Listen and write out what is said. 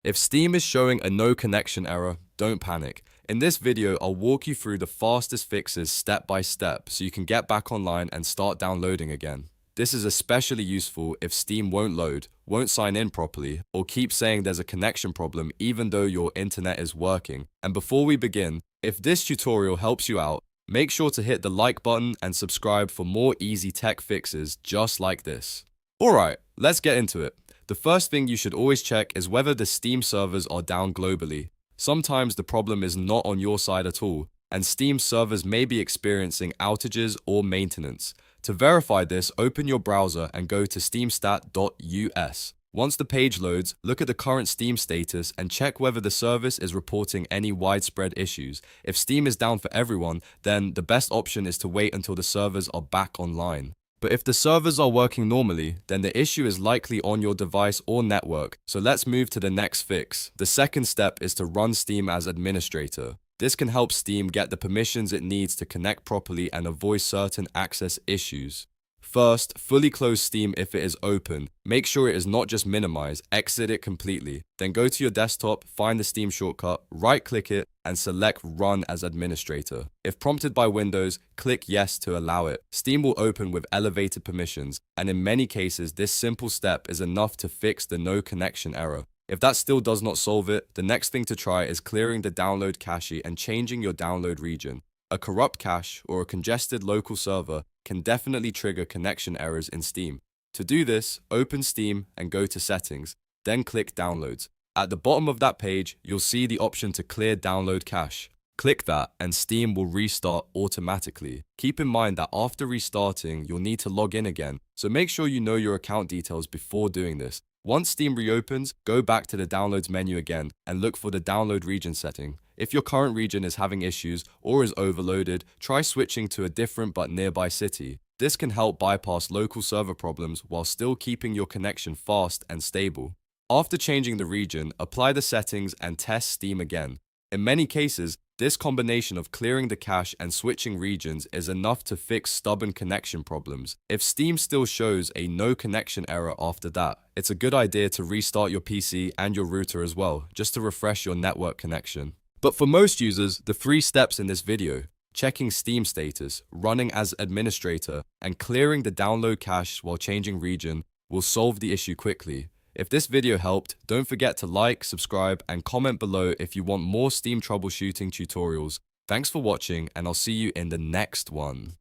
If Steam is showing a no connection error, don't panic. In this video, I'll walk you through the fastest fixes step by step so you can get back online and start downloading again. This is especially useful if Steam won't load, won't sign in properly, or keeps saying there's a connection problem even though your internet is working. And before we begin, if this tutorial helps you out, make sure to hit the like button and subscribe for more easy tech fixes just like this. Alright, let's get into it. The first thing you should always check is whether the Steam servers are down globally. Sometimes the problem is not on your side at all, and Steam servers may be experiencing outages or maintenance. To verify this, open your browser and go to steamstat.us. Once the page loads, look at the current Steam status and check whether the service is reporting any widespread issues. If Steam is down for everyone, then the best option is to wait until the servers are back online. But if the servers are working normally, then the issue is likely on your device or network. So let's move to the next fix. The second step is to run Steam as administrator. This can help Steam get the permissions it needs to connect properly and avoid certain access issues. First, fully close Steam if it is open. Make sure it is not just minimized, exit it completely. Then go to your desktop, find the Steam shortcut, right-click it, and select Run as Administrator. If prompted by Windows, click Yes to allow it. Steam will open with elevated permissions, and in many cases, this simple step is enough to fix the no connection error. If that still does not solve it, the next thing to try is clearing the download cache and changing your download region. A corrupt cache or a congested local server can definitely trigger connection errors in Steam. To do this, open Steam and go to Settings, then click Downloads. At the bottom of that page, you'll see the option to clear download cache. Click that and Steam will restart automatically. Keep in mind that after restarting, you'll need to log in again, so make sure you know your account details before doing this. Once Steam reopens, go back to the Downloads menu again and look for the download region setting. If your current region is having issues or is overloaded, try switching to a different but nearby city. This can help bypass local server problems while still keeping your connection fast and stable. After changing the region, apply the settings and test Steam again. In many cases, this combination of clearing the cache and switching regions is enough to fix stubborn connection problems. If Steam still shows a no connection error after that, it's a good idea to restart your PC and your router as well, just to refresh your network connection. But for most users, the 3 steps in this video, checking Steam status, running as administrator, and clearing the download cache while changing region, will solve the issue quickly. If this video helped, don't forget to like, subscribe, and comment below if you want more Steam troubleshooting tutorials. Thanks for watching, and I'll see you in the next one.